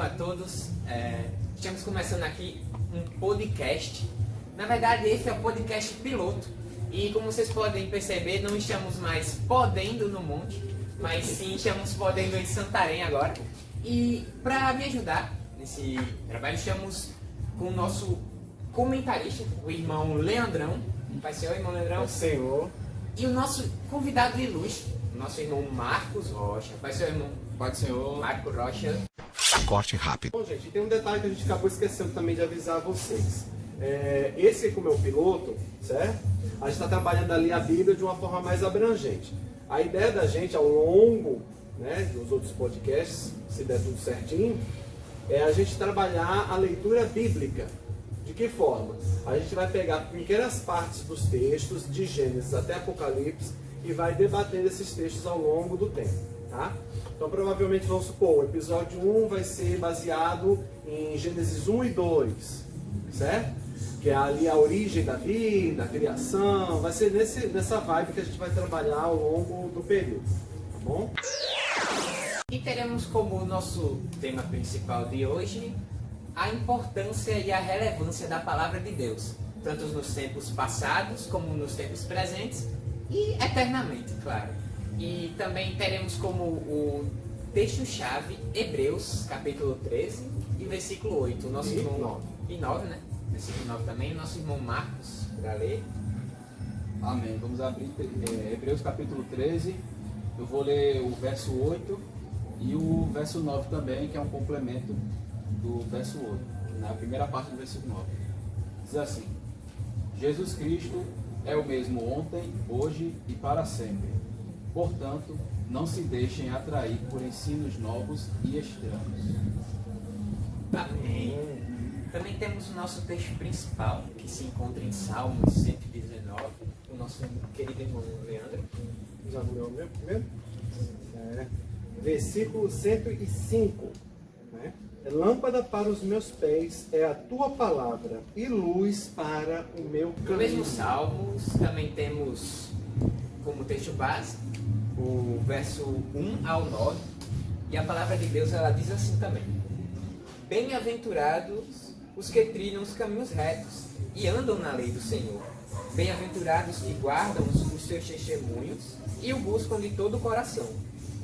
a todos. Estamos começando aqui um podcast. Na verdade, esse é o podcast piloto. E como vocês podem perceber, não estamos mais podendo no monte, mas sim estamos podendo em Santarém agora. E para me ajudar nesse trabalho, estamos com o nosso comentarista, o irmão Leandrão. Vai ser o irmão Leandrão? Senhor. E o nosso convidado ilustre, o nosso irmão Marcos Rocha. Vai ser o irmão Pode ser o Marcos Rocha. Corte rápido. Bom, gente, tem um detalhe que a gente acabou esquecendo também de avisar vocês. Esse como é o piloto, certo? A gente está trabalhando ali a Bíblia de uma forma mais abrangente. A ideia da gente ao longo, né, dos outros podcasts, se der tudo certinho, é a gente trabalhar a leitura bíblica. De que forma? A gente vai pegar pequenas partes dos textos, de Gênesis até Apocalipse, e vai debatendo esses textos ao longo do tempo. Tá? Então, provavelmente, vamos supor, o episódio 1 vai ser baseado em Gênesis 1 e 2, certo? Que é ali a origem da vida, a criação, vai ser nessa vibe que a gente vai trabalhar ao longo do período, tá bom? E teremos como nosso tema principal de hoje a importância e a relevância da Palavra de Deus, tanto nos tempos passados como nos tempos presentes e eternamente, claro. E também teremos como o texto-chave Hebreus, capítulo 13 e versículo 8. O nosso irmão 9, né? Versículo 9 também. O nosso irmão Marcos, para ler. Amém. Vamos abrir Hebreus capítulo 13. Eu vou ler o verso 8 e o verso 9 também, que é um complemento do verso 8, na primeira parte do versículo 9. Diz assim: Jesus Cristo é o mesmo ontem, hoje e para sempre. Portanto, não se deixem atrair por ensinos novos e estranhos. Amém. Também temos o nosso texto principal, que se encontra em Salmos 119, o nosso querido irmão Leandro. Já vou ler o meu primeiro? Versículo 105. Né? Lâmpada para os meus pés é a tua palavra e luz para o meu caminho. No mesmo Salmos, também temos como texto base o verso 1 ao 9, e a palavra de Deus ela diz assim também: Bem-aventurados os que trilham os caminhos retos e andam na lei do Senhor. Bem-aventurados que guardam os seus testemunhos e o buscam de todo o coração.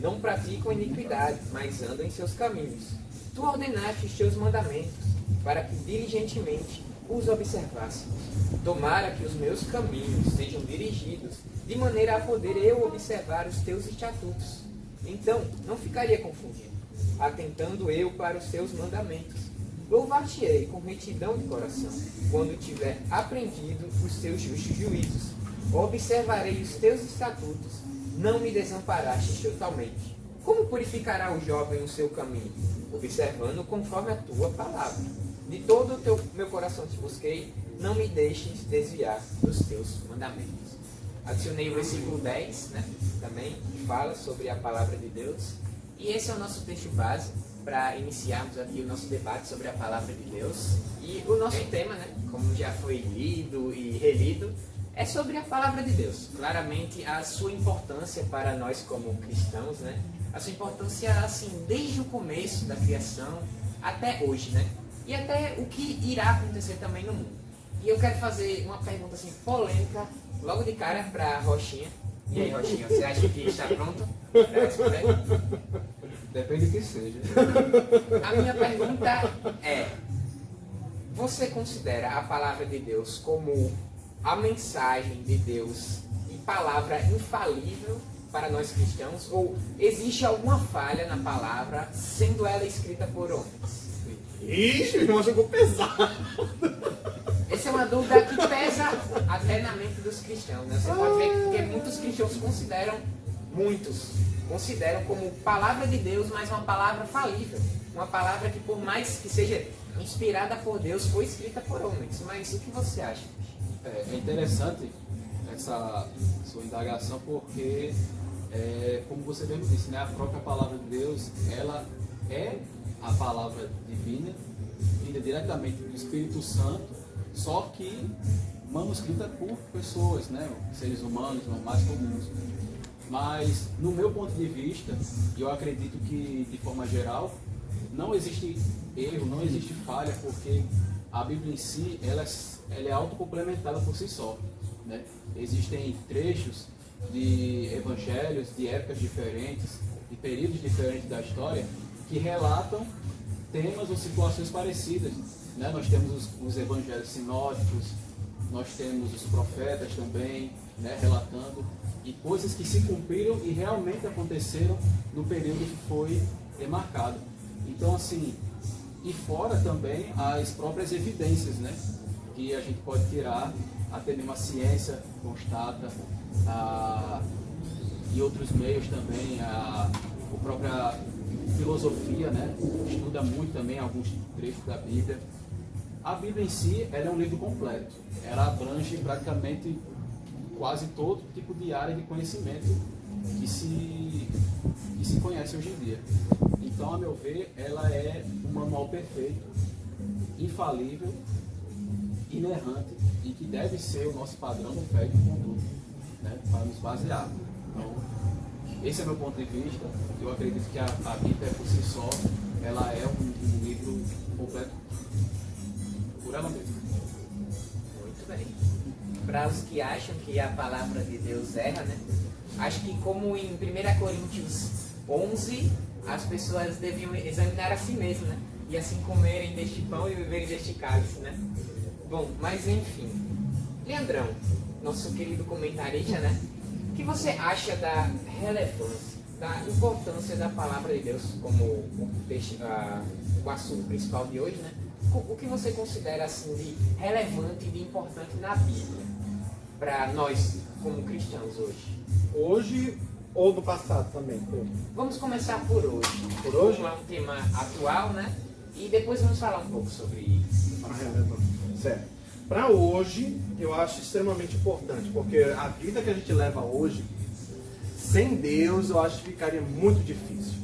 Não praticam iniquidade, mas andam em seus caminhos. Tu ordenaste os teus mandamentos, para que diligentemente os observássemos. Tomara que os meus caminhos sejam dirigidos, de maneira a poder eu observar os teus estatutos. Então, não ficaria confundido, atentando eu para os teus mandamentos. Louvar-te-ei com retidão de coração, quando tiver aprendido os teus justos juízos. Observarei os teus estatutos, não me desamparaste totalmente. Como purificará o jovem o seu caminho? Observando conforme a tua palavra. De todo o meu coração te busquei, não me deixes desviar dos teus mandamentos. Adicionei o versículo 10, né, também, que fala sobre a palavra de Deus. E esse é o nosso texto base para iniciarmos aqui o nosso debate sobre a palavra de Deus. E o nosso tema, né, como já foi lido e relido, é sobre a palavra de Deus. Claramente a sua importância para nós como cristãos, né, a sua importância assim desde o começo da criação até hoje, né? E até o que irá acontecer também no mundo. E eu quero fazer uma pergunta assim polêmica, logo de cara, para Rochinha. E aí, Rochinha, você acha que está pronto para responder? Depende do que seja. A minha pergunta é: você considera a palavra de Deus como a mensagem de Deus e palavra infalível para nós cristãos? Ou existe alguma falha na palavra, sendo ela escrita por homens? Ixi, o irmão chegou pesado. Essa é uma dúvida que pesa até na mente dos cristãos, né? Você pode ver que muitos cristãos consideram como palavra de Deus, mas uma palavra falível. Uma palavra que, por mais que seja inspirada por Deus, foi escrita por homens. Mas o que você acha? É interessante essa sua indagação, porque, como você mesmo disse, né, a própria palavra de Deus, ela é a palavra divina, vinda diretamente do Espírito Santo, só que manuscrita por pessoas, né, seres humanos, mais comuns. Mas, no meu ponto de vista, e eu acredito que, de forma geral, não existe erro, não existe falha, porque a Bíblia em si, ela é autocomplementada por si só, né? Existem trechos de evangelhos, de épocas diferentes, de períodos diferentes da história, que relatam temas ou situações parecidas, né? Nós temos os evangelhos sinóticos, nós temos os profetas também, né, relatando, e coisas que se cumpriram e realmente aconteceram no período que foi demarcado. Então, assim, e fora também as próprias evidências, né, que a gente pode tirar, até mesmo a ciência constata, e outros meios também, a própria filosofia, né, estuda muito também alguns trechos da Bíblia. A Bíblia em si, ela é um livro completo. Ela abrange praticamente quase todo tipo de área de conhecimento que se conhece hoje em dia. Então, a meu ver, ela é um manual perfeito, infalível, inerrante e que deve ser o nosso padrão de fé e de conduta, né, para nos basear. Então, esse é meu ponto de vista. Eu acredito que a Bíblia, por si só, ela é um livro completo por ela mesma. Muito bem. Para os que acham que a palavra de Deus erra, né? Acho que como em 1 Coríntios 11, as pessoas deviam examinar a si mesmas, né? E assim comerem deste pão e beberem deste cálice, né? Bom, mas enfim. Leandrão, nosso querido comentarista, né? O que você acha da relevância, da importância da palavra de Deus como o assunto principal de hoje, né? O que você considera assim de relevante e de importante na Bíblia para nós como cristãos hoje? Hoje ou no passado também? Vamos começar por hoje. Por hoje? Como é um tema atual, né? E depois vamos falar um pouco sobre isso. Certo. Para hoje, eu acho extremamente importante, porque a vida que a gente leva hoje, sem Deus, eu acho que ficaria muito difícil.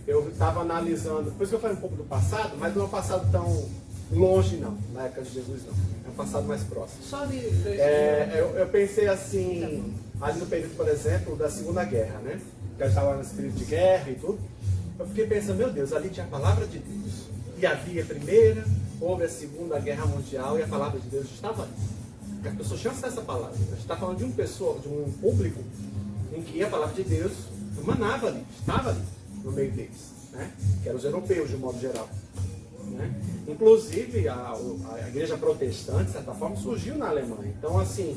Eu estava analisando, depois que eu falei um pouco do passado, mas não é um passado tão longe não, na época de Jesus não, é um passado mais próximo. Só de eu pensei assim, ali no período, por exemplo, da Segunda Guerra, né? Que eu estava nesse período de guerra e tudo, eu fiquei pensando, meu Deus, ali tinha a palavra de Deus. E havia a primeira, houve a Segunda Guerra Mundial e a palavra de Deus estava ali. Porque as pessoas tinham acesso à palavra. A gente está falando de um público em que a palavra de Deus emanava ali, estava ali no meio deles, né? Que eram os europeus de um modo geral, né? Inclusive a igreja protestante, de certa forma, surgiu na Alemanha. Então assim,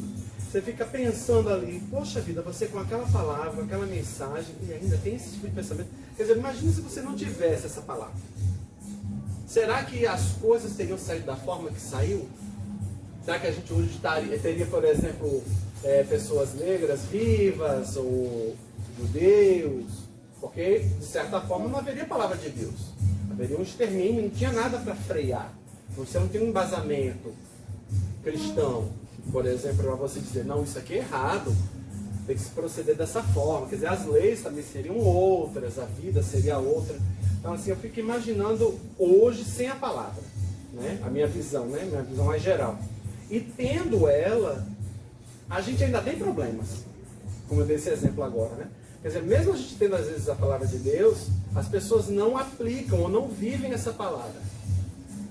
você fica pensando ali, poxa vida, você com aquela palavra, aquela mensagem, e ainda tem esse tipo de pensamento. Quer dizer, imagina se você não tivesse essa palavra. Será que as coisas teriam saído da forma que saiu? Será que a gente hoje teria, por exemplo, pessoas negras vivas, ou judeus? Porque, de certa forma, não haveria palavra de Deus. Haveria um extermínio, não tinha nada para frear. Você não tem um embasamento cristão, por exemplo, para você dizer, não, isso aqui é errado, tem que se proceder dessa forma. Quer dizer, as leis também seriam outras, a vida seria outra. Então, assim, eu fico imaginando hoje sem a palavra, né? A minha visão, né? Minha visão mais geral. E tendo ela, a gente ainda tem problemas, como eu dei esse exemplo agora, né? Quer dizer, mesmo a gente tendo às vezes a palavra de Deus, as pessoas não aplicam ou não vivem essa palavra,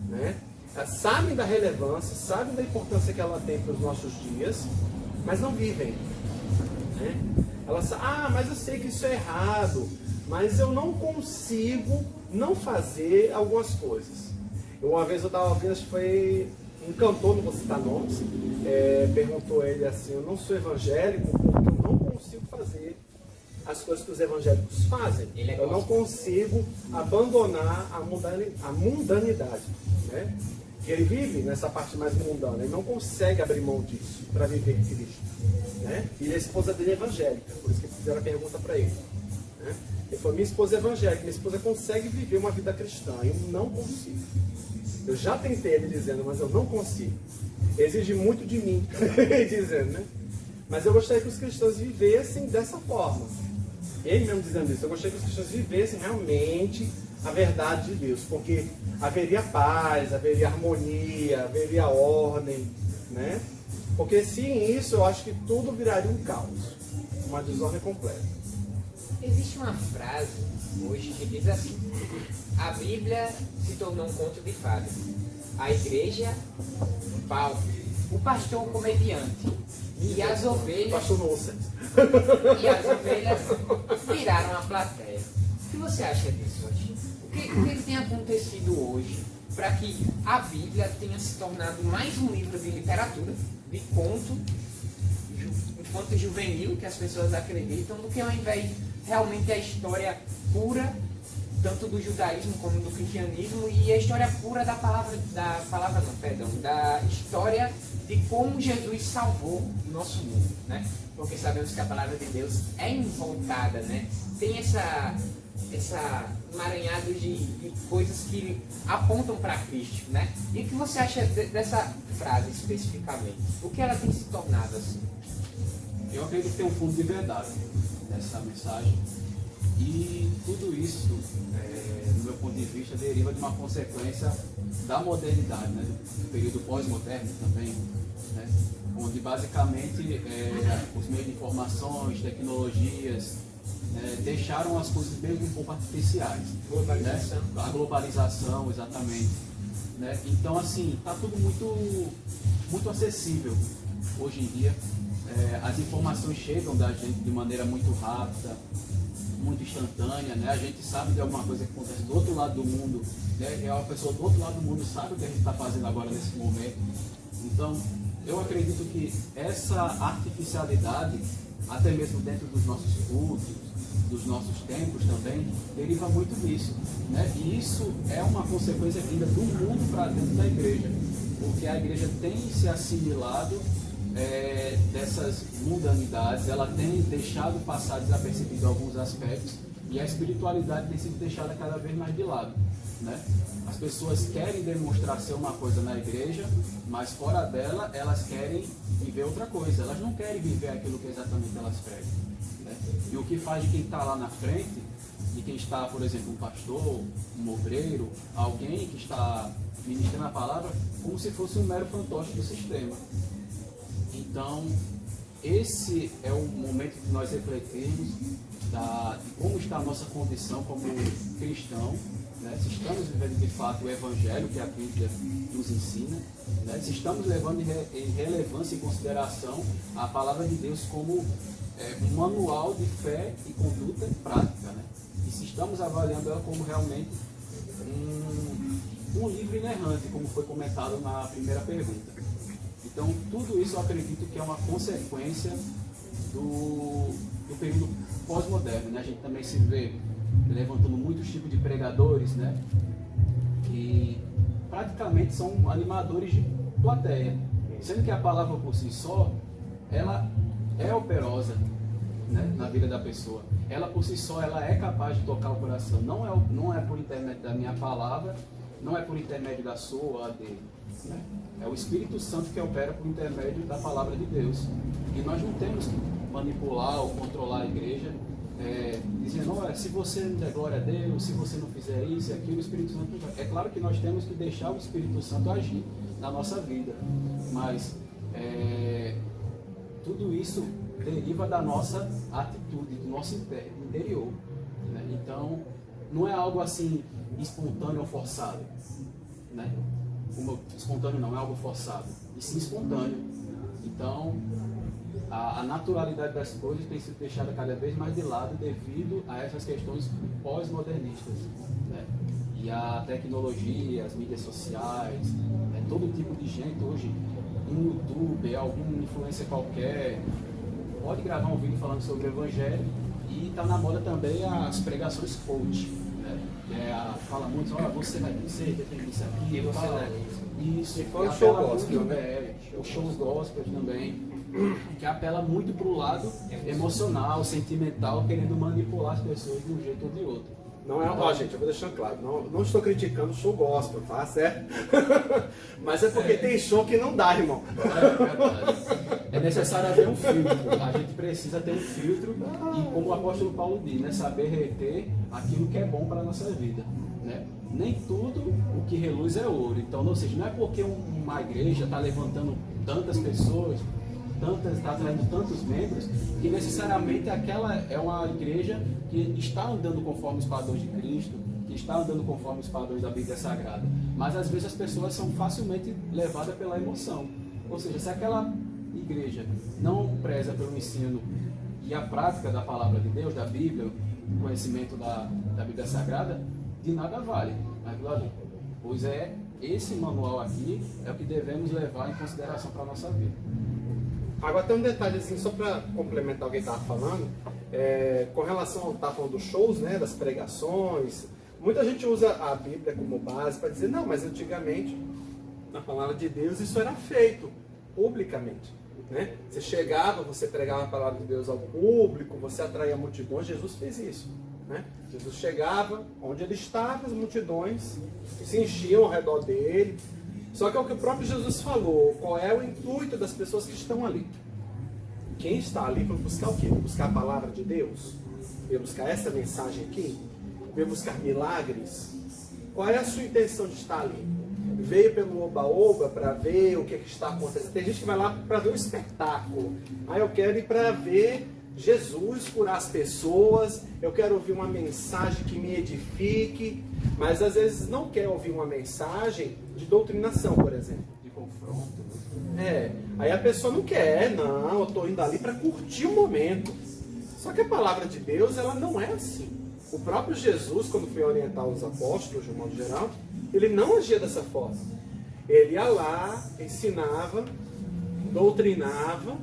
né? Elas sabem da relevância, sabem da importância que ela tem para os nossos dias, mas não vivem, né? Elas mas eu sei que isso é errado, mas eu não consigo não fazer algumas coisas. Uma vez eu estava ouvindo, acho que foi um cantor, não vou citar nomes, perguntou a ele assim, eu não sou evangélico porque eu não consigo fazer as coisas que os evangélicos fazem. Eu não consigo abandonar a mundanidade, né? Que ele vive nessa parte mais mundana, ele não consegue abrir mão disso para viver Cristo, né? E a esposa dele é evangélica, por isso que fizeram a pergunta para ele, né? Ele falou, minha esposa é evangélica, minha esposa consegue viver uma vida cristã, eu não consigo. Eu já tentei, ele dizendo, mas eu não consigo. Exige muito de mim, dizendo, né? Mas eu gostaria que os cristãos vivessem dessa forma. Ele mesmo dizendo isso, eu gostaria que os cristãos vivessem realmente a verdade de Deus, porque haveria paz, haveria harmonia, haveria ordem, né? Porque sem isso, eu acho que tudo viraria um caos, uma desordem completa. Existe uma frase hoje que diz assim: a Bíblia se tornou um conto de fadas, a igreja um palco, o pastor um comediante e as ovelhas Pastor Nonsense. viraram a plateia. O que você acha disso hoje? O que tem acontecido hoje para que a Bíblia tenha se tornado mais um livro de literatura, de conto, infanto juvenil, que as pessoas acreditam, do que ao invés realmente a história pura, tanto do judaísmo como do cristianismo, e a história pura da história de como Jesus salvou o nosso mundo, né? Porque sabemos que a palavra de Deus é envoltada, né? Tem essa emaranhado de coisas que apontam para Cristo, né? E o que você acha dessa frase especificamente? O que ela tem se tornado assim? Eu acredito que tem um fundo de verdade nessa mensagem. E tudo isso, do meu ponto de vista, deriva de uma consequência da modernidade, né? Do período pós-moderno também, né? Onde basicamente os meios de informações, tecnologias, deixaram as coisas meio um pouco artificiais. Globalização. Né? A globalização, exatamente. Né? Então, assim, está tudo muito acessível hoje em dia. As informações chegam da gente de maneira muito rápida, muito instantânea, né? A gente sabe de alguma coisa que acontece do outro lado do mundo, né? E a pessoa do outro lado do mundo sabe o que a gente está fazendo agora nesse momento. Então, eu acredito que essa artificialidade, até mesmo dentro dos nossos cultos, dos nossos tempos também, deriva muito disso, né? E isso é uma consequência vinda do mundo para dentro da igreja, porque a igreja tem se assimilado dessas mundanidades, ela tem deixado passar desapercebido alguns aspectos e a espiritualidade tem sido deixada cada vez mais de lado, né? As pessoas querem demonstrar ser uma coisa na igreja, mas fora dela elas querem viver outra coisa, elas não querem viver aquilo que exatamente elas pregam, né? E o que faz de quem está lá na frente, de quem está, por exemplo, um pastor, um obreiro, alguém que está ministrando a palavra, como se fosse um mero fantoche do sistema. Então, esse é o momento de nós refletirmos de como está a nossa condição como cristão, né? Se estamos vivendo de fato o Evangelho que a Bíblia nos ensina, né? Se estamos levando em relevância e consideração a palavra de Deus como um manual de fé e conduta prática, né? E se estamos avaliando ela como realmente um livro inerrante, como foi comentado na primeira pergunta. Então, tudo isso eu acredito que é uma consequência do período pós-moderno, né? A gente também se vê levantando muitos tipos de pregadores, né? Que praticamente são animadores de plateia, sendo que a palavra por si só, ela é operosa, né? Na vida da pessoa. Ela por si só, ela é capaz de tocar o coração. Não é por intermédio da minha palavra, não é por intermédio da sua ou a dele, né? É o Espírito Santo que opera por intermédio da palavra de Deus. E nós não temos que manipular ou controlar a igreja, dizendo, se você não der glória a Deus, se você não fizer isso e aquilo, o Espírito Santo não vai. É claro que nós temos que deixar o Espírito Santo agir na nossa vida, mas tudo isso deriva da nossa atitude, do nosso interior, né? Então, não é algo assim espontâneo ou forçado, né? Espontâneo não é algo forçado, e sim espontâneo. Então, a naturalidade das coisas tem sido deixada cada vez mais de lado devido a essas questões pós-modernistas, né? E a tecnologia, as mídias sociais, né? Todo tipo de gente hoje, no YouTube, alguma influência qualquer, pode gravar um vídeo falando sobre o Evangelho, e está na moda também as pregações coach, né? Fala muito, você vai vencer, depende disso aqui, E você fala, vai E foi o show gospel, né? Os shows gospel também, que apela muito para o lado emocional, sentimental, querendo manipular as pessoas de um jeito ou de outro. Não é, gente, eu vou deixar claro, não estou criticando o show gospel, tá certo? Mas é porque tem show que não dá, irmão. É necessário haver um filtro, a gente precisa ter um filtro e, como o apóstolo Paulo diz, né, saber reter aquilo que é bom para a nossa vida, né? Nem tudo o que reluz é ouro, então, ou seja, não é porque uma igreja está levantando tantas pessoas está atraindo tantos membros, que necessariamente aquela é uma igreja que está andando conforme os padrões de Cristo, que está andando conforme os padrões da Bíblia Sagrada. Mas às vezes as pessoas são facilmente levadas pela emoção. Ou seja, se aquela igreja não preza pelo ensino e a prática da palavra de Deus, da Bíblia, o conhecimento da Bíblia Sagrada, de nada vale aquilo ali. Pois esse manual aqui é o que devemos levar em consideração para a nossa vida. Agora tem um detalhezinho só para complementar o que ele estava falando, com relação ao estava falando dos shows, né, das pregações. Muita gente usa a Bíblia como base para dizer, não, mas antigamente, na palavra de Deus, isso era feito publicamente. Né? Você chegava, você pregava a palavra de Deus ao público, você atraía multidões, Jesus fez isso. Né? Jesus chegava, onde ele estava, as multidões se enchiam ao redor dele. Só que é o que o próprio Jesus falou, qual é o intuito das pessoas que estão ali. Quem está ali para buscar o quê? Para buscar a palavra de Deus? Para buscar essa mensagem aqui? Para buscar milagres? Qual é a sua intenção de estar ali? Veio pelo oba-oba para ver o que está acontecendo. Tem gente que vai lá para ver o espetáculo. Eu quero ir para ver Jesus curar as pessoas, eu quero ouvir uma mensagem que me edifique, mas às vezes não quer ouvir uma mensagem de doutrinação, por exemplo. De confronto. Aí a pessoa não quer, não, eu estou indo ali para curtir o momento. Só que a palavra de Deus, ela não é assim. O próprio Jesus, quando foi orientar os apóstolos, de um modo geral, ele não agia dessa forma. Ele ia lá, ensinava, doutrinava,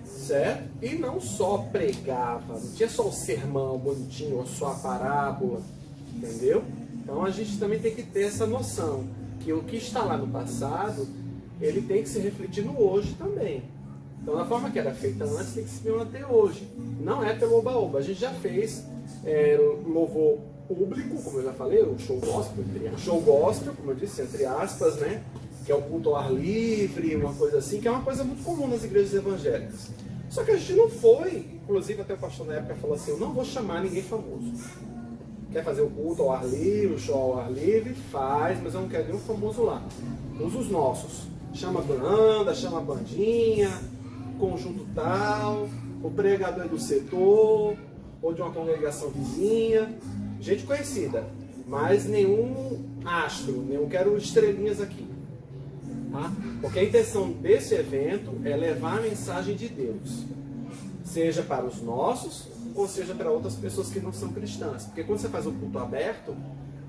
certo? E não só pregava, não tinha só o sermão bonitinho, ou só a parábola, entendeu? Então a gente também tem que ter essa noção, que o que está lá no passado, ele tem que se refletir no hoje também. Então da forma que era feita antes, tem que se manter hoje. Não é pelo oba-oba. A gente já fez louvor público, como eu já falei, o show gospel, como eu disse, entre aspas, né? Que é o culto ao ar livre, uma coisa assim, que é uma coisa muito comum nas igrejas evangélicas. Só que a gente não foi, inclusive até o pastor na época falou assim, eu não vou chamar ninguém famoso. Quer fazer o culto ao ar livre, o show ao ar livre? Faz, mas eu não quero nenhum famoso lá. Usa os nossos. Chama a banda, chama a bandinha, conjunto tal, o pregador é do setor, ou de uma congregação vizinha, gente conhecida, mas nenhum astro, nenhum quero estrelinhas aqui. Tá? Porque a intenção desse evento é levar a mensagem de Deus, seja para os nossos, ou seja para outras pessoas que não são cristãs. Porque quando você faz o culto aberto,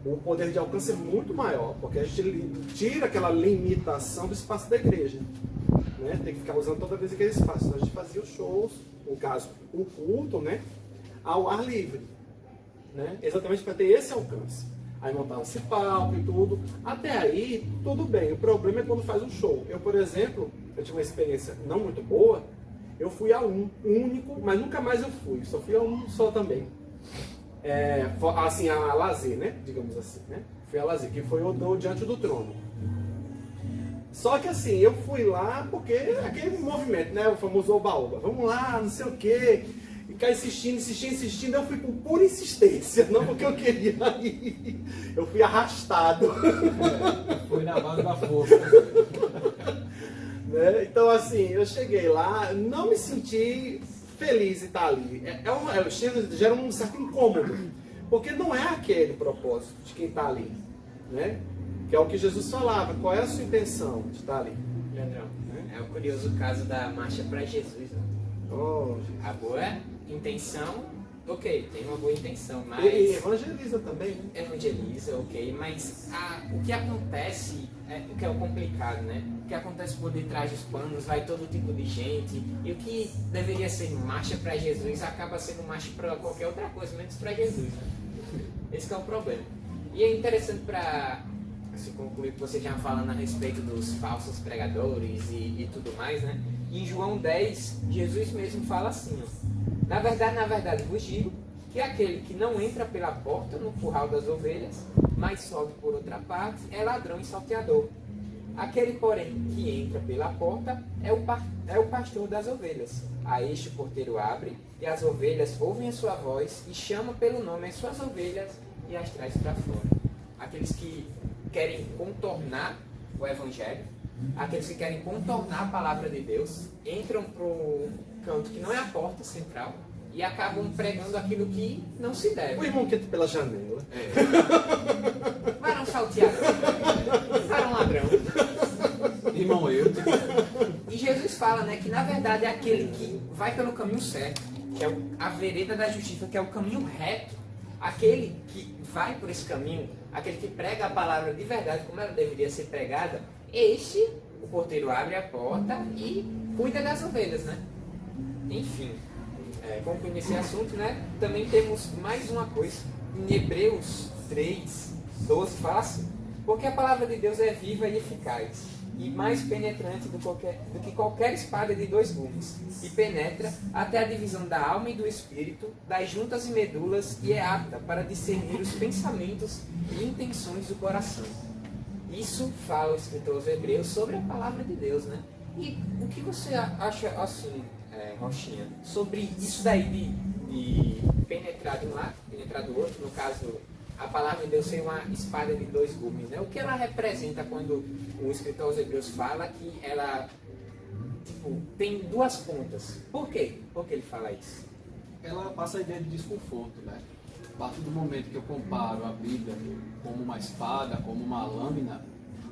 o poder de alcance é muito maior, porque a gente tira aquela limitação do espaço da igreja. Né? Tem que ficar usando toda vez aquele espaço. Então a gente fazia os shows, no caso, o culto, né? Ao ar livre. Né? Exatamente para ter esse alcance. Aí montava-se palco e tudo. Até aí, tudo bem. O problema é quando faz um show. Eu, por exemplo, eu tive uma experiência não muito boa. Eu fui a um único, mas nunca mais eu fui. Só fui a um só também. Assim, a lazer, né? Digamos assim, né? Fui a lazer, que foi o do Diante do Trono. Só que assim, eu fui lá porque aquele movimento, né? O famoso oba-oba. Vamos lá, não sei o quê. E ficar insistindo, eu fui por pura insistência, não porque eu queria ir. Eu fui arrastado. Foi na base da força. Né? Então assim, eu cheguei lá, não me senti feliz em estar ali. Gera um certo incômodo, porque não é aquele propósito de quem está ali, né? Que é o que Jesus falava. Qual é a sua intenção de estar ali? Leandrão, é o curioso caso da Marcha para Jesus. Né? A boa intenção, ok, tem uma boa intenção, mas... E evangeliza também, né? Evangeliza, ok, mas o que acontece, o que é o complicado, né? O que acontece por detrás dos panos, vai todo tipo de gente, e o que deveria ser marcha para Jesus acaba sendo marcha para qualquer outra coisa, menos para Jesus. Né? Esse é o problema. E é interessante para se concluir que você já falando a respeito dos falsos pregadores e tudo mais, né? Em João 10, Jesus mesmo fala assim, ó. Na verdade, vos digo que aquele que não entra pela porta no curral das ovelhas, mas sobe por outra parte, é ladrão e salteador. Aquele, porém, que entra pela porta é o pastor das ovelhas. A este o porteiro abre, e as ovelhas ouvem a sua voz, e chama pelo nome as suas ovelhas, e as traz para fora. Aqueles que querem contornar o evangelho, aqueles que querem contornar a palavra de Deus, entram para o canto que não é a porta central e acabam pregando aquilo que não se O deve. irmão que entra pela janela. Varão salteado, varão ladrão. Irmão, eu. E Jesus fala, né, que na verdade é aquele que vai pelo caminho certo, que é a vereda da justiça, que é o caminho reto, aquele que vai por esse caminho, aquele que prega a palavra de verdade como ela deveria ser pregada, este, o porteiro abre a porta e cuida das ovelhas, né? Enfim, concluindo esse assunto, né, também temos mais uma coisa. Em Hebreus 3, 12 fala assim: porque a palavra de Deus é viva e eficaz, e mais penetrante do que qualquer espada de 2 gumes, e penetra até a divisão da alma e do espírito, das juntas e medulas, e é apta para discernir os pensamentos e intenções do coração. Isso fala o escritor aos Hebreus sobre a palavra de Deus, né? E o que você acha, assim, Rochinha, sobre isso daí de penetrar de um lado, penetrar do outro, no caso, a palavra de Deus ser uma espada de 2 gumes, né? O que ela representa quando o escritor aos Hebreus fala que ela, tipo, tem 2 pontas? Por quê? Por que ele fala isso? Ela passa a ideia de desconforto, né? A partir do momento que eu comparo a Bíblia como uma espada, como uma lâmina,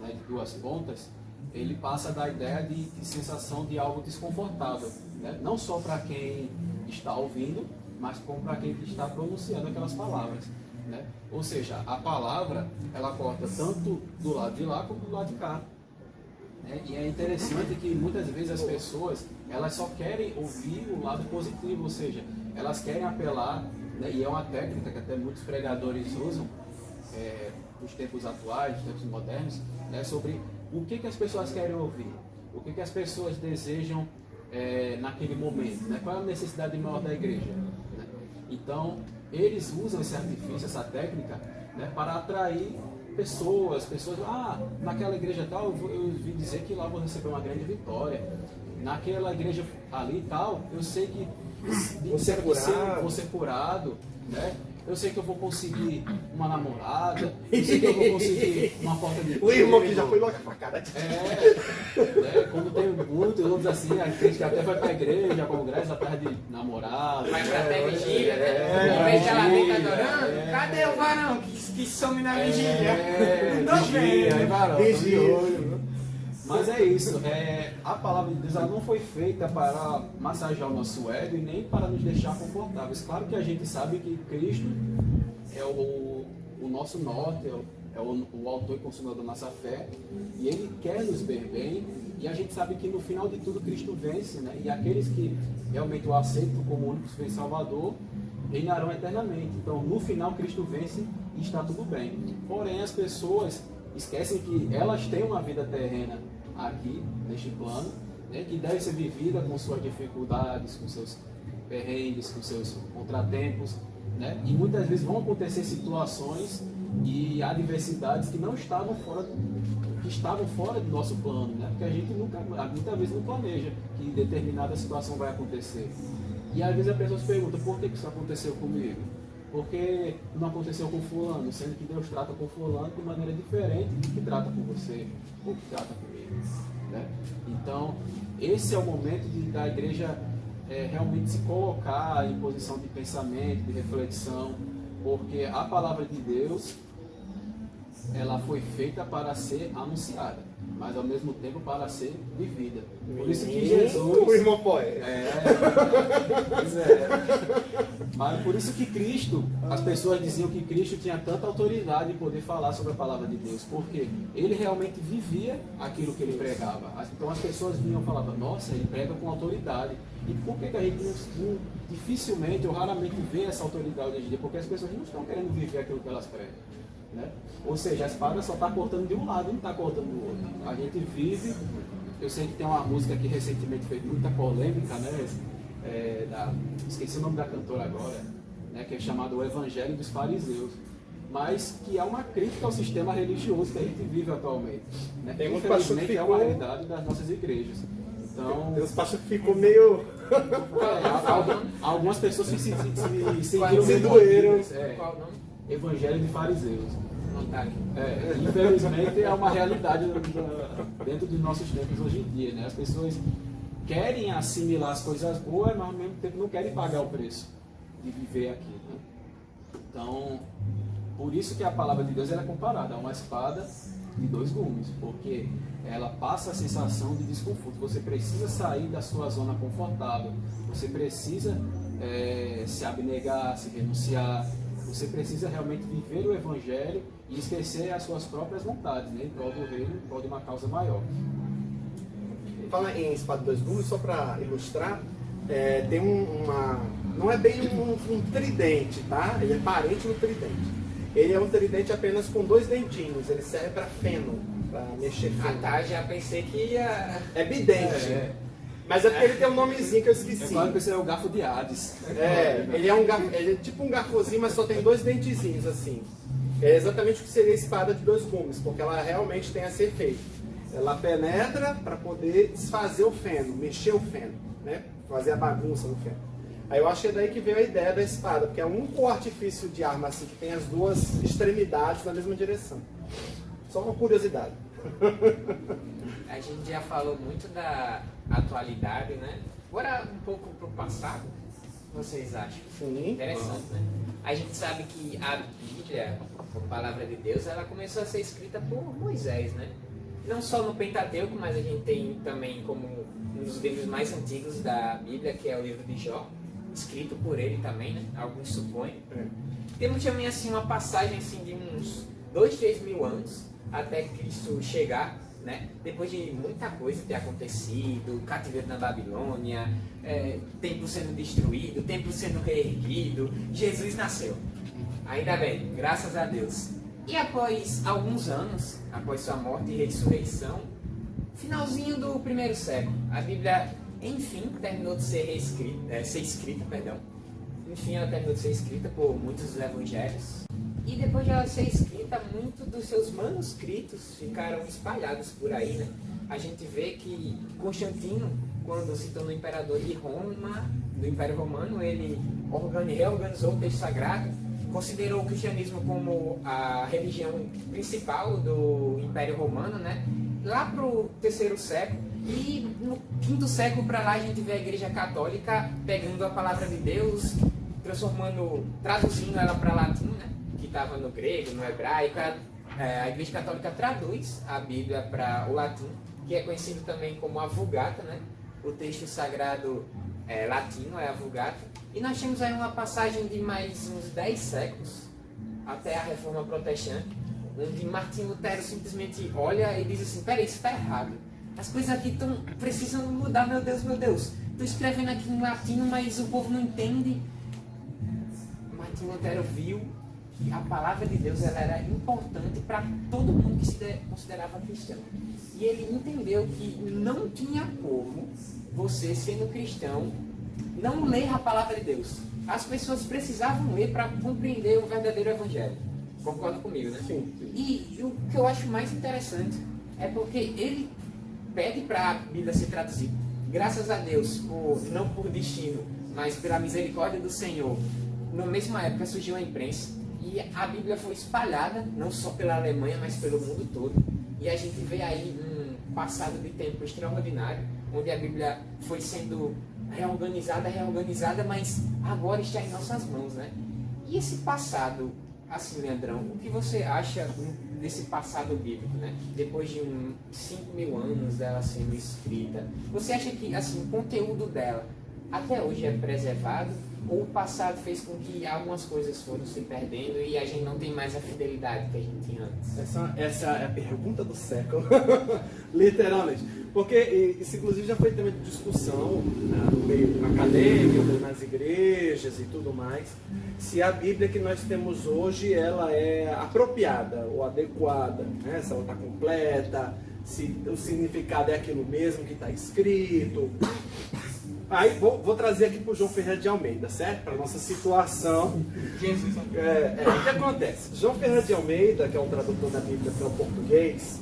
né, de 2 pontas, ele passa a dar a ideia de sensação de algo desconfortável, né? Não só para quem está ouvindo, mas como para quem está pronunciando aquelas palavras, né? Ou seja, a palavra, ela corta tanto do lado de lá como do lado de cá, né? E é interessante que muitas vezes as pessoas, elas só querem ouvir o lado positivo, ou seja, elas querem apelar, né? E é uma técnica que até muitos pregadores usam nos tempos atuais, nos tempos modernos, né? Sobre o que as pessoas querem ouvir, o que as pessoas desejam naquele momento, né? Qual é a necessidade maior da igreja, né? Então, eles usam esse artifício, essa técnica, né, para atrair pessoas, naquela igreja tal, eu vi dizer que lá vou receber uma grande vitória, naquela igreja ali tal, eu sei que vou ser curado, né? Eu sei que eu vou conseguir uma namorada, eu sei que eu vou conseguir uma porta de emprego. O irmão que já foi logo pra cara. Quando tem muitos outros assim, a gente até vai pra igreja, congresso, atrás de namorado. Vai pra até vigília, né? Em vez de ela vir adorando, cadê o varão que some na vigília? Não vem, varão, vigia. Mas é isso, a palavra de Deus ela não foi feita para massagear o nosso ego e nem para nos deixar confortáveis. Claro que a gente sabe que Cristo é o nosso norte, é o autor e consumador da nossa fé, e Ele quer nos ver bem, e a gente sabe que no final de tudo Cristo vence, né? E aqueles que realmente o aceitam como único Senhor e Salvador, reinarão eternamente. Então no final Cristo vence e está tudo bem. Porém as pessoas esquecem que elas têm uma vida terrena aqui, neste plano, né, que deve ser vivida com suas dificuldades, com seus perrengues, com seus contratempos, né? E muitas vezes vão acontecer situações e adversidades que estavam fora do nosso plano, né? Porque a gente muitas vezes não planeja que determinada situação vai acontecer. E às vezes a pessoa se pergunta, por que isso aconteceu comigo? Porque não aconteceu com fulano, sendo que Deus trata com fulano de maneira diferente do que trata com você, ou que trata comigo, né? Então, esse é o momento da igreja realmente se colocar em posição de pensamento, de reflexão, porque a palavra de Deus, ela foi feita para ser anunciada, mas ao mesmo tempo para ser vivida. Por isso que Jesus... O irmão poeta. Pois é. Mas por isso que Cristo, as pessoas diziam que Cristo tinha tanta autoridade em poder falar sobre a palavra de Deus, porque ele realmente vivia aquilo que ele pregava. Então as pessoas vinham e falavam, nossa, ele prega com autoridade. E por que a gente dificilmente ou raramente vê essa autoridade hoje em dia? Porque as pessoas não estão querendo viver aquilo que elas pregam, né? Ou seja, a espada só está cortando de um lado e não está cortando do outro. A gente vive, eu sei que tem uma música que recentemente fez muita polêmica, né? Esqueci o nome da cantora agora, né? Que é chamada O Evangelho dos Fariseus, mas que é uma crítica ao sistema religioso que a gente vive atualmente, né? Tem um infelizmente é uma realidade das nossas igrejas. Então, Deus pastor que ficou meio... algumas pessoas se sentiram se doeram. Qual o nome? evangelho de fariseus. Não tá aqui. Infelizmente é uma realidade dentro dos nossos tempos hoje em dia, né? As pessoas querem assimilar as coisas boas, mas ao mesmo tempo não querem pagar o preço de viver aqui, né? Então, por isso que a palavra de Deus ela é comparada a uma espada de 2 gumes, porque ela passa a sensação de desconforto. Você precisa sair da sua zona confortável, você precisa se abnegar, se renunciar, você precisa realmente viver o Evangelho e esquecer as suas próprias vontades, né, em prol do reino, em prol de uma causa maior. Fala em espada de 2 gumes, só para ilustrar, tem não é bem um tridente, tá? Ele é parente do tridente. Ele é um tridente apenas com 2 dentinhos, ele serve para feno, para mexer feno. Tá, já pensei que ia... É bidente. Mas é porque ele tem um nomezinho que eu esqueci. Eu pensei é o garfo de Hades. Ele é tipo um garfozinho, mas só tem 2 dentezinhos assim. É exatamente o que seria a espada de 2 gumes, porque ela realmente tem esse efeito. Ela penetra para poder desfazer o feno, mexer o feno, né? Fazer a bagunça no feno. Aí eu acho que é daí que veio a ideia da espada, porque é um único artifício de arma assim, que tem as 2 extremidades na mesma direção. Só uma curiosidade. A gente já falou muito da atualidade, né? Agora um pouco pro passado, vocês acham? Sim. Interessante, né? A gente sabe que a Bíblia, a palavra de Deus, ela começou a ser escrita por Moisés, né? Não só no Pentateuco, mas a gente tem também como um dos livros mais antigos da Bíblia, que é o livro de Jó, escrito por ele também, né? Alguns supõem. Temos também assim uma passagem assim de uns 2-3 mil anos até Cristo chegar, né? Depois de muita coisa ter acontecido, cativeiro na Babilônia, templo sendo destruído, templo sendo reerguido, Jesus nasceu. Ainda bem, graças a Deus. E após alguns anos, após sua morte e ressurreição, finalzinho do 1º século, a Bíblia, enfim, terminou de ser escrita. Enfim, ela terminou de ser escrita por muitos evangelhos. E depois de ela ser escrita, muitos dos seus manuscritos ficaram espalhados por aí, né? A gente vê que Constantino, quando se tornou imperador de Roma, do Império Romano, ele reorganizou o texto sagrado, considerou o cristianismo como a religião principal do Império Romano, né? Lá para o 3º século, e no 5º século para lá a gente vê a Igreja Católica pegando a palavra de Deus, traduzindo ela para latim, né? Que estava no grego, no hebraico. A Igreja Católica traduz a Bíblia para o latim, que é conhecido também como a Vulgata, né? O texto sagrado latino é a Vulgata. E nós temos aí uma passagem de mais uns 10 séculos, até a Reforma Protestante, onde Martinho Lutero simplesmente olha e diz assim: peraí, isso está errado. As coisas aqui precisam mudar, meu Deus, meu Deus. Estou escrevendo aqui em latim, mas o povo não entende. Martinho Lutero viu que a palavra de Deus ela era importante para todo mundo que se considerava cristão. E ele entendeu que não tinha como você, sendo cristão, não ler a palavra de Deus. As pessoas precisavam ler para compreender o verdadeiro evangelho. Concorda comigo, né? Sim. E o que eu acho mais interessante é porque ele pede para a Bíblia ser traduzida. Graças a Deus, não por destino, mas pela misericórdia do Senhor, na mesma época surgiu a imprensa e a Bíblia foi espalhada, não só pela Alemanha, mas pelo mundo todo. E a gente vê aí um passado de tempo extraordinário, onde a Bíblia foi sendo reorganizada, mas agora está em nossas mãos, né? E esse passado, assim, Leandrão, o que você acha desse passado bíblico, né? Depois de 5.000 anos dela sendo escrita, você acha que, assim, o conteúdo dela até hoje é preservado? Ou o passado fez com que algumas coisas foram se perdendo e a gente não tem mais a fidelidade que a gente tinha antes? Essa é a pergunta do século, literalmente. Porque isso, inclusive, já foi tema de discussão, né, no meio acadêmico, nas igrejas e tudo mais, se a Bíblia que nós temos hoje ela é apropriada ou adequada, né? Se ela está completa, se o significado é aquilo mesmo que está escrito. Aí vou trazer aqui para o João Ferreira de Almeida, certo? Para a nossa situação. Jesus. O que acontece? João Ferreira de Almeida, que é um tradutor da Bíblia para o português,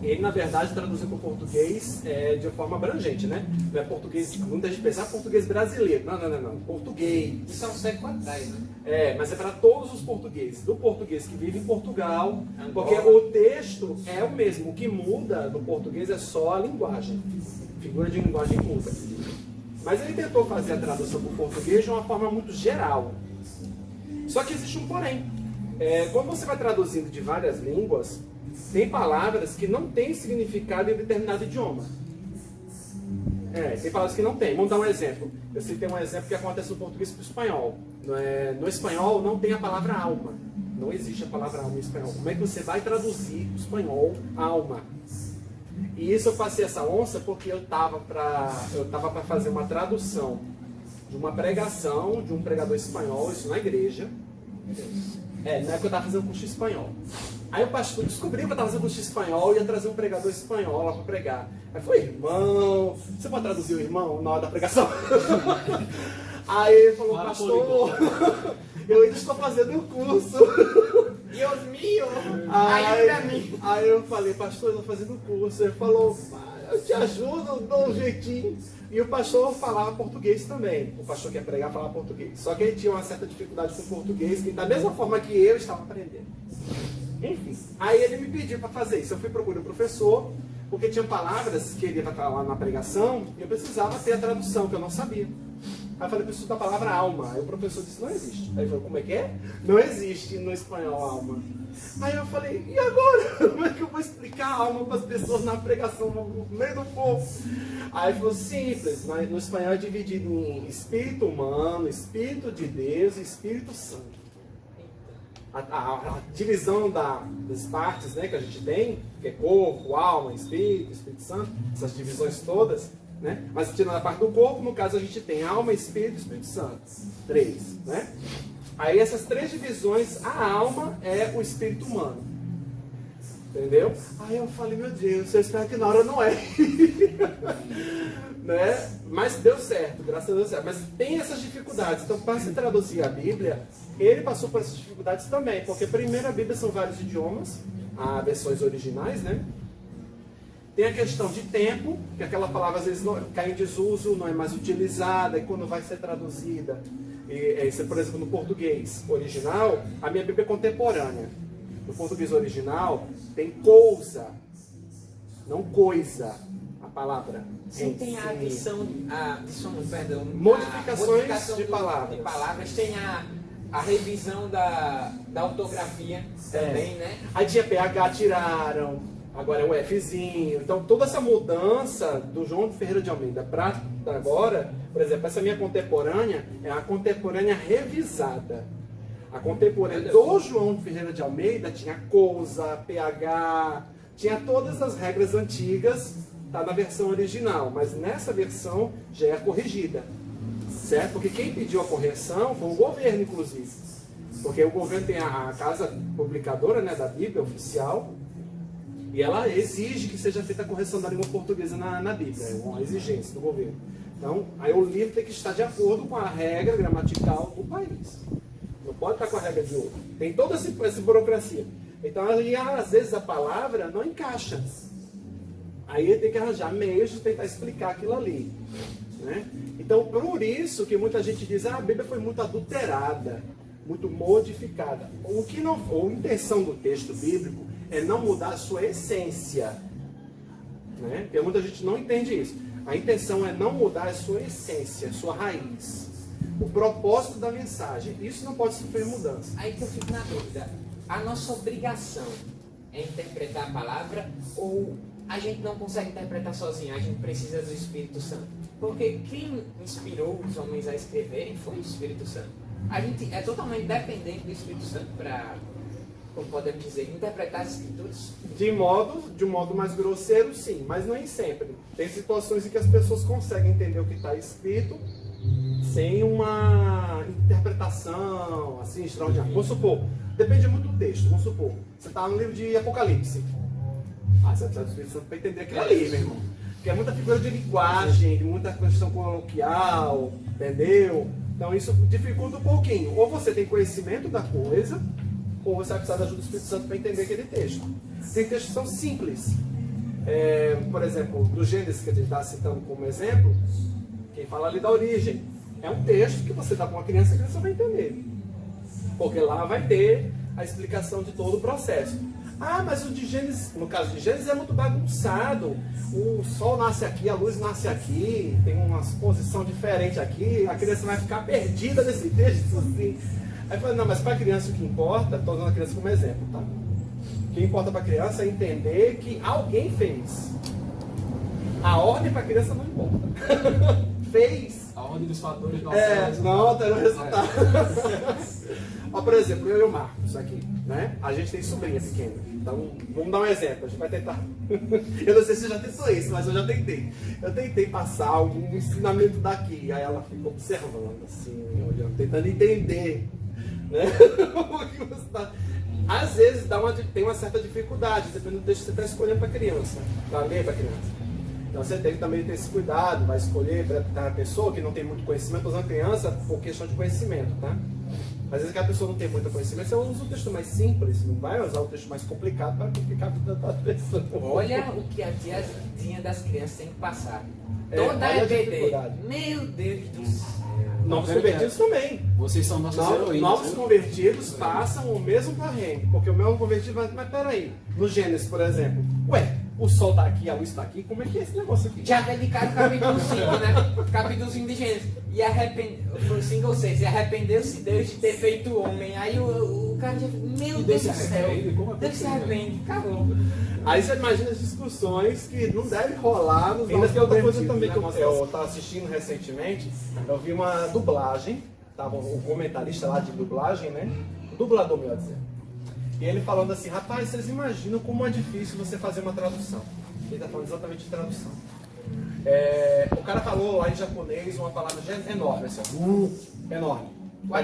Ele, na verdade, traduziu para o português de forma abrangente, né? Não é português, muita gente pensa, português brasileiro. Não. Português. Isso é um século atrás, né? Mas é para todos os portugueses. Do português que vive em Portugal, Angola. porque o texto é o mesmo. O que muda do português é só a linguagem. Figura de linguagem muda. Mas ele tentou fazer a tradução para o português de uma forma muito geral. Só que existe um porém. Quando você vai traduzindo de várias línguas, tem palavras que não têm significado em determinado idioma. Tem palavras que não tem. Vamos dar um exemplo. Eu citei um exemplo que acontece no português para o espanhol. No espanhol não tem a palavra alma. Não existe a palavra alma em espanhol. Como é que você vai traduzir para o espanhol alma? E isso eu passei essa onça porque eu estava para fazer uma tradução de uma pregação de um pregador espanhol, isso na igreja. Na época eu estava fazendo curso de espanhol. Aí o pastor descobriu que eu estava fazendo curso de espanhol e ia trazer um pregador espanhol lá para pregar. Aí foi, irmão, você pode traduzir o irmão na hora da pregação? Aí ele falou, pastor, eu ainda estou fazendo o curso. Deus mío, ajuda-me. Aí eu falei, pastor, eu estou fazendo o curso. Ele falou, eu te ajudo, dou um jeitinho. E o pastor falava português também. O pastor que ia pregar falava português. Só que ele tinha uma certa dificuldade com o português, que da mesma forma que eu estava aprendendo. Enfim, aí ele me pediu para fazer isso. Eu fui procurar o professor, porque tinha palavras que ele ia falar na pregação, e eu precisava ter a tradução, que eu não sabia. Aí eu falei, preciso da palavra alma. Aí o professor disse, não existe. Aí ele falou, como é que é? Não existe no espanhol alma. Aí eu falei, e agora? Como é que eu vou explicar alma para as pessoas na pregação, no meio do povo? Aí ele falou, simples, mas no espanhol é dividido em espírito humano, espírito de Deus e espírito santo. A divisão das partes, né, que a gente tem, que é corpo, alma, espírito, Espírito Santo, essas divisões todas, né? Mas tirando a parte do corpo, no caso a gente tem alma, espírito e Espírito Santo. 3, né? Aí essas 3 divisões, a alma é o espírito humano. Entendeu? Aí eu falei, meu Deus, eu espero que na hora não é. Né? Mas deu certo, graças a Deus deu certo. Mas tem essas dificuldades. Então, para se traduzir a Bíblia, ele passou por essas dificuldades também. Porque primeiro a Bíblia são vários idiomas, há versões originais, né? Tem a questão de tempo, que aquela palavra às vezes cai em desuso, não é mais utilizada, e quando vai ser traduzida, por exemplo, no português original, a minha Bíblia é contemporânea. No português original, tem coisa, não coisa, a palavra. Sim, tem a adição, perdão, modificação de palavras. Tem a revisão da ortografia também, né? Aí tinha PH, tiraram, agora é o Fzinho. Então toda essa mudança do João Ferreira de Almeida para agora, por exemplo, essa minha contemporânea é a contemporânea revisada. A contemporânea do João Ferreira de Almeida tinha coisa, PH, tinha todas as regras antigas, tá na versão original, mas nessa versão já é corrigida, certo? Porque quem pediu a correção foi o governo, inclusive. Porque o governo tem a casa publicadora, né, da Bíblia oficial, e ela exige que seja feita a correção da língua portuguesa na Bíblia, é uma exigência do governo. Então, aí o livro tem que estar de acordo com a regra gramatical do país. Não pode estar com a regra de outro. Tem toda essa burocracia. Então, aí, às vezes, a palavra não encaixa. Aí ele tem que arranjar meios de tentar explicar aquilo ali. Né? Então, por isso que muita gente diz a Bíblia foi muito adulterada, muito modificada. A intenção do texto bíblico é não mudar a sua essência. Né? Porque muita gente não entende isso. A intenção é não mudar a sua essência, a sua raiz. O propósito da mensagem. Isso não pode sofrer mudança. Aí que eu fico na dúvida. A nossa obrigação é interpretar a palavra ou a gente não consegue interpretar sozinho? A gente precisa do Espírito Santo. Porque quem inspirou os homens a escreverem foi o Espírito Santo. A gente é totalmente dependente do Espírito Santo para, como podemos dizer, interpretar as Escrituras. De um modo mais grosseiro, sim, mas nem sempre. Tem situações em que as pessoas conseguem entender o que está escrito sem uma interpretação assim extraordinária. Vamos supor, depende muito do texto. Vamos supor, você está no livro de Apocalipse. Você precisa do Espírito Santo para entender aquilo ali, meu irmão. Porque é muita figura de linguagem, muita questão coloquial, entendeu? Então isso dificulta um pouquinho. Ou você tem conhecimento da coisa, ou você vai precisar da ajuda do Espírito Santo para entender aquele texto. Tem textos que são simples. Por exemplo, do Gênesis que a gente está citando como exemplo, quem fala ali da origem, é um texto que você dá para uma criança e a criança vai entender. Porque lá vai ter a explicação de todo o processo. Ah, mas o de Gênesis, no caso de Gênesis, é muito bagunçado. O sol nasce aqui, a luz nasce aqui, tem uma posição diferente aqui, a criança vai ficar perdida nesse texto, assim. Aí eu falei, não, mas para a criança o que importa, estou usando a criança como exemplo, tá? O que importa para a criança é entender que alguém fez. A ordem para a criança não importa. Fez. A ordem dos fatores não não altera o resultado. Ó, por exemplo, eu e o Marcos aqui, né? A gente tem sobrinha pequena. Então, vamos dar um exemplo. A gente vai tentar. Eu não sei se você já tentou isso, mas eu já tentei. Eu tentei passar algum ensinamento daqui. Aí ela fica observando, assim, olhando, tentando entender, né? O que você tá... Às vezes tem uma certa dificuldade, dependendo do texto que você está escolhendo para a criança, para ler para a criança. Então você tem que também ter esse cuidado, vai escolher para a pessoa que não tem muito conhecimento, usando criança por questão de conhecimento, tá? Às vezes que a pessoa não tem muito conhecimento, você usa um texto mais simples, não vai usar o texto mais complicado para complicar a vida da pessoa. Olha o que a tiazinha das crianças tem que passar. Toda Toda a EBD. dificuldade. Meu Deus do céu. Novos convertidos também. Vocês são nossas heroínas. Novos né? convertidos passam o mesmo perrengue, porque o meu convertido vai, mas peraí, no Gênesis, por exemplo, o sol está aqui, a luz está aqui, como é que é esse negócio aqui? Já dedicaram o capítulo 5, né? Capítulo 5 de Gênesis. Foi 5 ou 6. E arrependeu-se Deus de ter feito o homem. Aí o cara já. Meu Deus do céu. Deus se arrepende. Acabou. Aí você imagina as discussões que não devem rolar nos novos outra coisa também que eu estava assistindo recentemente, eu vi uma dublagem, tava o comentarista lá de dublagem, né? O dublador, melhor dizendo. E ele falando assim, rapaz, vocês imaginam como é difícil você fazer uma tradução. Ele está falando exatamente de tradução. O cara falou lá em japonês uma palavra enorme, assim, ó, enorme. Para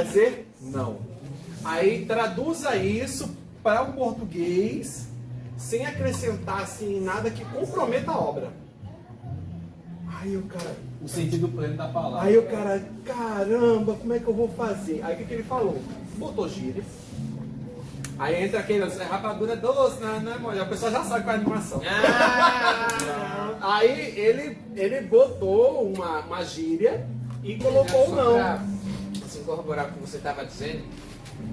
dizer não. Aí traduza isso para o português sem acrescentar assim, nada que comprometa a obra. Aí o cara... O sentido pleno da palavra. Aí o cara, caramba, como é que eu vou fazer? Aí o que ele falou? Botou gíria. Aí entra aquele, rapadura doce, né, mulher? O pessoal já sabe qual é a animação. Aí ele botou uma gíria e colocou o não. Para assim, corroborar o que você estava dizendo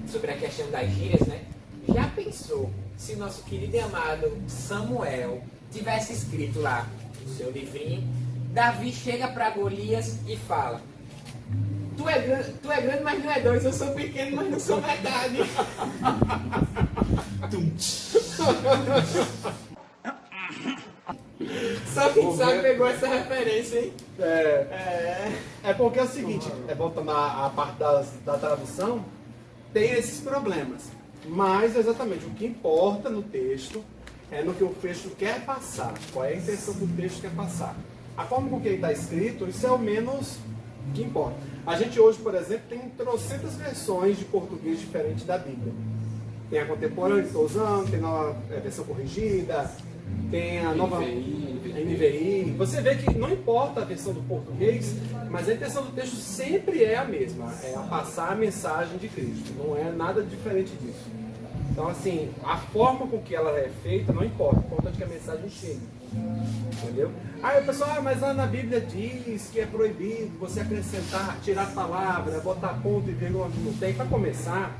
sobre a questão das gírias, né? Já pensou se o nosso querido e amado Samuel tivesse escrito lá no seu livrinho, Davi chega para Golias e fala: tu é grande, mas não é dois, eu sou pequeno, mas não sou metade. Só quem sabe pegou essa referência, hein? É porque é o seguinte, voltando à parte da tradução, tem esses problemas. Mas exatamente o que importa no texto é no que o texto quer passar. Qual é a intenção do texto que quer passar? A forma com que ele está escrito, isso é o menos que importa. A gente hoje, por exemplo, tem trocentas versões de português diferentes da Bíblia. Tem a contemporânea que estou usando, tem a versão corrigida, tem a nova NVI. Você vê que não importa a versão do português, mas a intenção do texto sempre é a mesma, é a passar a mensagem de Cristo, não é nada diferente disso. Então, assim, a forma com que ela é feita não importa, o importante é que a mensagem chegue. Entendeu? Aí o pessoal, mas lá na Bíblia diz que é proibido você acrescentar, tirar palavra, botar ponto e vírgula onde não tem. Para começar,